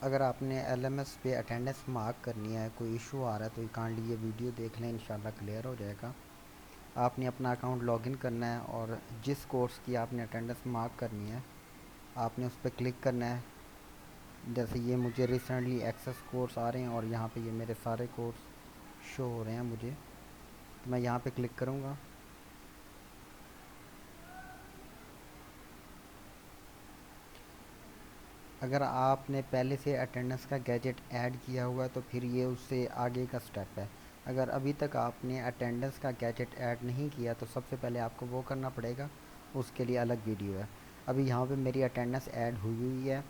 अगर आपने एलएमएस पे अटेंडेंस मार्क करनी है, कोई इशू आ रहा है, तो काइंडली ये वीडियो देख लें, इंशाल्लाह क्लियर हो जाएगा। आपने अपना अकाउंट लॉगिन करना है और जिस कोर्स की आपने अटेंडेंस मार्क करनी है आपने उस पर क्लिक करना है। जैसे ये मुझे रिसेंटली एक्सेस कोर्स आ रहे हैं और यहाँ पे ये मेरे सारे कोर्स शो हो रहे हैं मुझे, तो मैं यहाँ पे क्लिक करूँगा। अगर आपने पहले से अटेंडेंस का गैजेट ऐड किया हुआ है तो फिर ये उससे आगे का स्टेप है। अगर अभी तक आपने अटेंडेंस का गैजेट ऐड नहीं किया तो सबसे पहले आपको वो करना पड़ेगा, उसके लिए अलग वीडियो है। अभी यहाँ पे मेरी अटेंडेंस ऐड हुई हुई है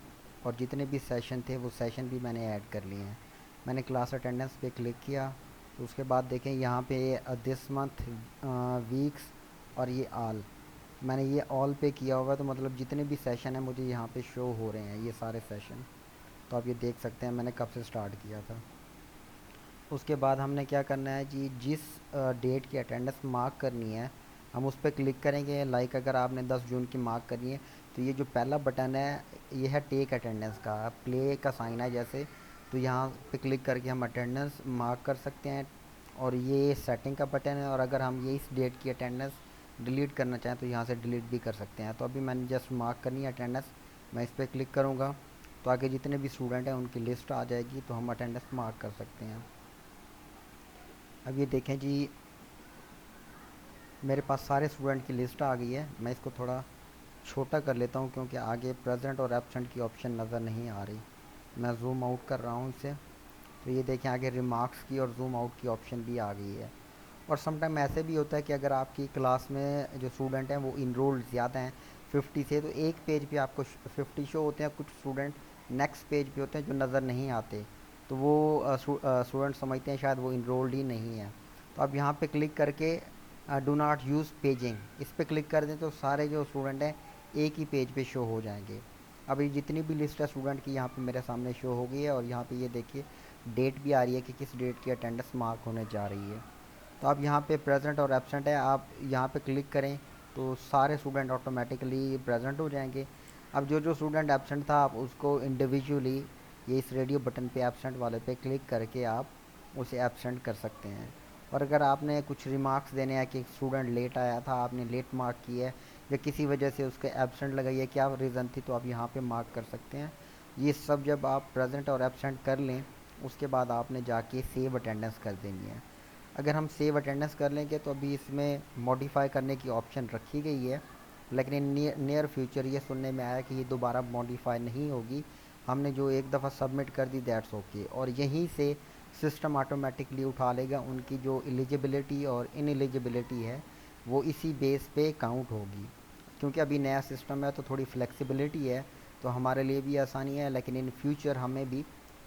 और जितने भी सेशन थे वो सेशन भी मैंने ऐड कर लिए हैं। मैंने क्लास अटेंडेंस पे क्लिक किया तो उसके बाद देखें यहाँ पे दिस मंथ, वीक्स और ये ऑल, मैंने ये ऑल पे किया हुआ, तो मतलब जितने भी सेशन हैं मुझे यहाँ पे शो हो रहे हैं ये सारे सेशन। तो आप ये देख सकते हैं मैंने कब से स्टार्ट किया था। उसके बाद हमने क्या करना है जी, जिस डेट की अटेंडेंस मार्क करनी है हम उस पर क्लिक करेंगे। लाइक अगर आपने 10 जून की मार्क करनी है तो ये जो पहला बटन है ये है टेक अटेंडेंस का, प्ले का साइन है जैसे, तो यहाँ पे क्लिक करके हम अटेंडेंस मार्क कर सकते हैं। और ये सेटिंग का बटन है, और अगर हम ये इस डेट की अटेंडेंस डिलीट करना चाहें तो यहाँ से डिलीट भी कर सकते हैं। तो अभी मैंने जस्ट मार्क करनी है अटेंडेंस, मैं इस पर क्लिक करूँगा तो आगे जितने भी स्टूडेंट हैं उनकी लिस्ट आ जाएगी, तो हम अटेंडेंस मार्क कर सकते हैं। अब ये देखें जी, मेरे पास सारे स्टूडेंट की लिस्ट आ गई है। मैं इसको थोड़ा छोटा कर लेता हूँ क्योंकि आगे प्रेजेंट और एब्सेंट की ऑप्शन नज़र नहीं आ रही। मैं जूम आउट कर रहा हूँ इसे, तो ये देखें आगे रिमार्क्स की और जूम आउट की ऑप्शन भी आ गई है। और समटाइम ऐसे भी होता है कि अगर आपकी क्लास में जो स्टूडेंट हैं वो इनरोल्ड ज़्यादा हैं 50 से, तो एक पेज पे आपको 50 शो होते हैं, कुछ स्टूडेंट नेक्स्ट पेज पे होते हैं जो नज़र नहीं आते, तो वो स्टूडेंट समझते हैं शायद वो इनरोल्ड ही नहीं है। तो आप यहाँ पे क्लिक करके डू नॉट यूज़ पेजिंग इस पर क्लिक कर दें तो सारे जो स्टूडेंट हैं एक ही पेज पे शो हो जाएंगे। अभी जितनी भी लिस्ट है स्टूडेंट की यहाँ पे मेरे सामने शो हो गई है, और यहाँ पे ये देखिए डेट भी आ रही है कि किस डेट की अटेंडेंस मार्क होने जा रही है। तो आप यहाँ पे प्रेजेंट और एब्सेंट है, आप यहाँ पे क्लिक करें तो सारे स्टूडेंट ऑटोमेटिकली प्रेजेंट हो जाएंगे। अब जो जो स्टूडेंट एब्सेंट था आप उसको इंडिविजुअली ये इस रेडियो बटन पे एब्सेंट वाले पे क्लिक करके आप उसे एब्सेंट कर सकते हैं। और अगर आपने कुछ रिमार्क्स देने हैं कि स्टूडेंट लेट आया था, आपने लेट मार्क की है या किसी वजह से उसके एब्सेंट लगाई है, क्या रीज़न थी, तो आप यहाँ पे मार्क कर सकते हैं। ये सब जब आप प्रेजेंट और एब्सेंट कर लें उसके बाद आपने जाके सेव अटेंडेंस कर देनी है। अगर हम सेव अटेंडेंस कर लेंगे तो अभी इसमें मॉडिफाई करने की ऑप्शन रखी गई है, लेकिन इन नियर फ्यूचर ये सुनने में आया कि ये दोबारा मॉडिफाई नहीं होगी। हमने जो एक दफ़ा सबमिट कर दी दैट्स ओके, और यहीं से सिस्टम ऑटोमेटिकली उठा लेगा उनकी जो एलिजिबिलिटी और इनएलिजिबिलिटी है, वो इसी बेस पे काउंट होगी। क्योंकि अभी नया सिस्टम है तो थोड़ी फ्लेक्सिबिलिटी है, तो हमारे लिए भी आसानी है, लेकिन इन फ्यूचर हमें भी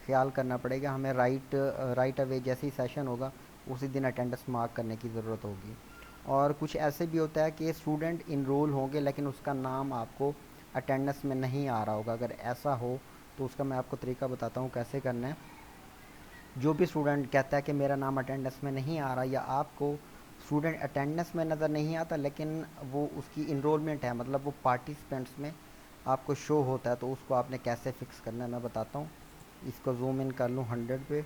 ख्याल करना पड़ेगा। हमें राइट अवे जैसे ही सेशन होगा उसी दिन अटेंडेंस मार्क करने की ज़रूरत होगी। और कुछ ऐसे भी होता है कि स्टूडेंट इनरोल होंगे लेकिन उसका नाम आपको अटेंडेंस में नहीं आ रहा होगा। अगर ऐसा हो तो उसका मैं आपको तरीका बताता हूँ कैसे करना है। जो भी स्टूडेंट कहता है कि मेरा नाम अटेंडेंस में नहीं आ रहा, या आपको स्टूडेंट अटेंडेंस में नज़र नहीं आता लेकिन वो उसकी इनरोलमेंट है, मतलब वो पार्टिसिपेंट्स में आपको शो होता है, तो उसको आपने कैसे फ़िक्स करना है मैं बताता हूँ। इसको जूम इन कर लूँ 100 पे,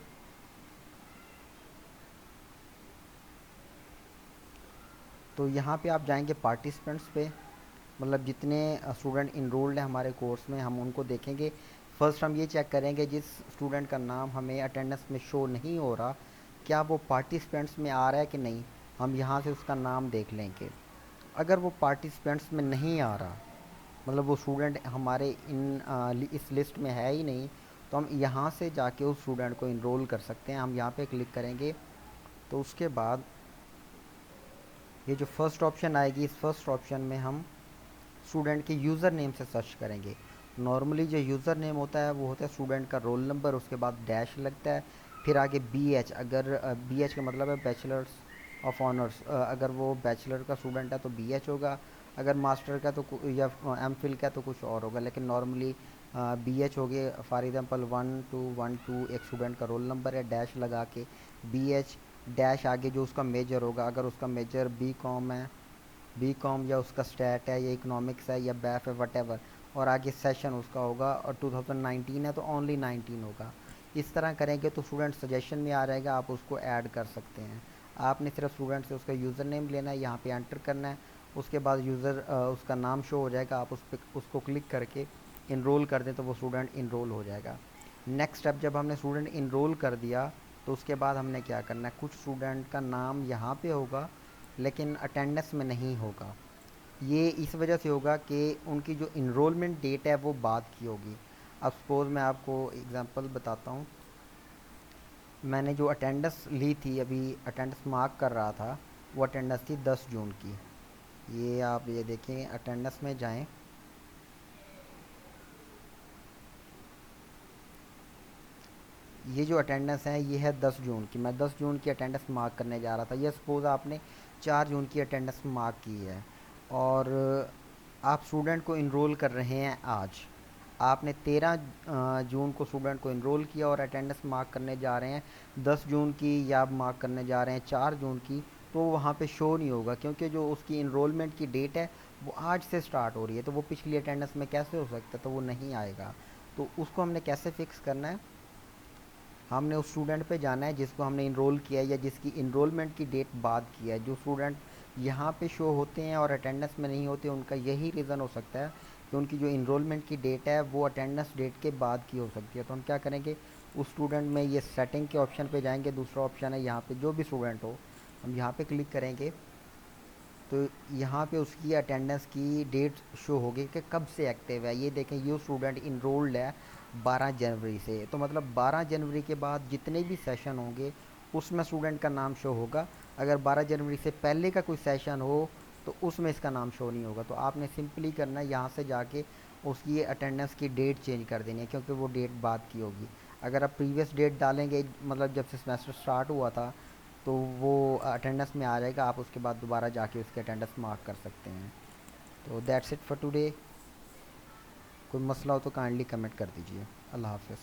तो यहाँ पे आप जाएंगे पार्टिसिपेंट्स पे, मतलब जितने स्टूडेंट इनरोल्ड हैं हमारे कोर्स में हम उनको देखेंगे। फर्स्ट हम ये चेक करेंगे जिस स्टूडेंट का नाम हमें अटेंडेंस में शो नहीं हो रहा, क्या वो पार्टिसिपेंट्स में आ रहा है कि नहीं, हम यहाँ से उसका नाम देख लेंगे। अगर वो पार्टिसिपेंट्स में नहीं आ रहा, मतलब वो स्टूडेंट हमारे इस लिस्ट में है ही नहीं, तो हम यहाँ से जाके उस स्टूडेंट को इनरोल कर सकते हैं। हम यहाँ पे क्लिक करेंगे तो उसके बाद ये जो फर्स्ट ऑप्शन आएगी, इस फर्स्ट ऑप्शन में हम स्टूडेंट के यूज़र नेम से सर्च करेंगे। नॉर्मली जो यूज़र नेम होता है वो होता है स्टूडेंट का रोल नंबर, उसके बाद डैश लगता है, फिर आगे बी एच, अगर बी एच का मतलब है बैचलर्स ऑफ ऑनर्स, अगर वो बैचलर का स्टूडेंट है तो बी एच होगा, अगर मास्टर का तो या एम फिल का तो कुछ और होगा, लेकिन नॉर्मली बी एच हो गए। फॉर एग्ज़ाम्पल 1212 एक स्टूडेंट का रोल नंबर है, डैश लगा के बी एच, डैश आगे जो उसका मेजर होगा, अगर उसका मेजर बी कॉम है, बी कॉम या उसका स्टैट है या इकोनॉमिक्स है या बैफ है वट एवर, और आगे सेशन उसका होगा, और 2019 है तो ओनली 19 होगा। इस तरह करेंगे तो स्टूडेंट सजेशन में आ जाएगा, आप उसको ऐड कर सकते हैं। आपने सिर्फ स्टूडेंट से उसका यूज़र नेम लेना है, यहाँ पे एंटर करना है, उसके बाद यूज़र उसका नाम शो हो जाएगा, आप उस पर उसको क्लिक करके इनरोल कर दें तो वो स्टूडेंट इनरोल हो जाएगा। नेक्स्ट स्टेप, जब हमने स्टूडेंट इनरोल कर दिया तो उसके बाद हमने क्या करना है, कुछ स्टूडेंट का नाम यहाँ पे होगा लेकिन अटेंडेंस में नहीं होगा। ये इस वजह से होगा कि उनकी जो इनरोलमेंट डेट है वो बाद की होगी। अब सपोज़ मैं आपको एग्जांपल बताता हूँ। मैंने जो अटेंडेंस ली थी, अभी अटेंडेंस मार्क कर रहा था, वो अटेंडेंस थी 10 जून की। ये आप ये देखें, अटेंडेंस में जाएं, ये जो अटेंडेंस है ये है 10 जून की। मैं 10 जून की अटेंडेंस मार्क करने जा रहा था। ये सपोज़ आपने 4 जून की अटेंडेंस मार्क की है, और आप स्टूडेंट को इनरोल कर रहे हैं आज। आपने 13 जून को स्टूडेंट को इनरोल किया और अटेंडेंस मार्क करने जा रहे हैं 10 जून की, या आप मार्क करने जा रहे हैं 4 जून की, तो वहाँ पे शो नहीं होगा, क्योंकि जो उसकी इनरोलमेंट की डेट है वो आज से स्टार्ट हो रही है, तो वो पिछली अटेंडेंस में कैसे हो सकता है, तो वो नहीं आएगा। तो उसको हमने कैसे फिक्स करना है, हमने उस स्टूडेंट पे जाना है जिसको हमने इनरोल किया है या जिसकी इनरोलमेंट की डेट बाद की है। जो स्टूडेंट यहाँ पे शो होते हैं और अटेंडेंस में नहीं होते, उनका यही रीज़न हो सकता है कि उनकी जो इनरोलमेंट की डेट है वो अटेंडेंस डेट के बाद की हो सकती है। तो हम क्या करेंगे, उस स्टूडेंट में ये सेटिंग के ऑप्शन पे जाएंगे, दूसरा ऑप्शन है यहाँ पे जो भी स्टूडेंट हो, हम यहाँ पे क्लिक करेंगे तो यहाँ पे उसकी अटेंडेंस की डेट शो होगी कि कब से एक्टिव है। ये देखें, ये स्टूडेंट इनरोल्ड है 12 जनवरी से, तो मतलब 12 जनवरी के बाद जितने भी सेशन होंगे उसमें स्टूडेंट का नाम शो होगा। अगर 12 जनवरी से पहले का कोई सेशन हो तो उसमें इसका नाम शो नहीं होगा। तो आपने सिंपली करना है, यहाँ से जाके उसकी अटेंडेंस की डेट चेंज कर देनी है, क्योंकि वो डेट बाद की होगी। अगर आप प्रीवियस डेट डालेंगे, मतलब जब से सेमेस्टर स्टार्ट हुआ था, तो वो अटेंडेंस में आ जाएगा, आप उसके बाद दोबारा जाके उसके अटेंडेंस मार्क कर सकते हैं। तो दैट्स इट फॉर टुडे। कोई मसला हो तो काइंडली कमेंट कर दीजिए। अल्लाह हाफ़िज़।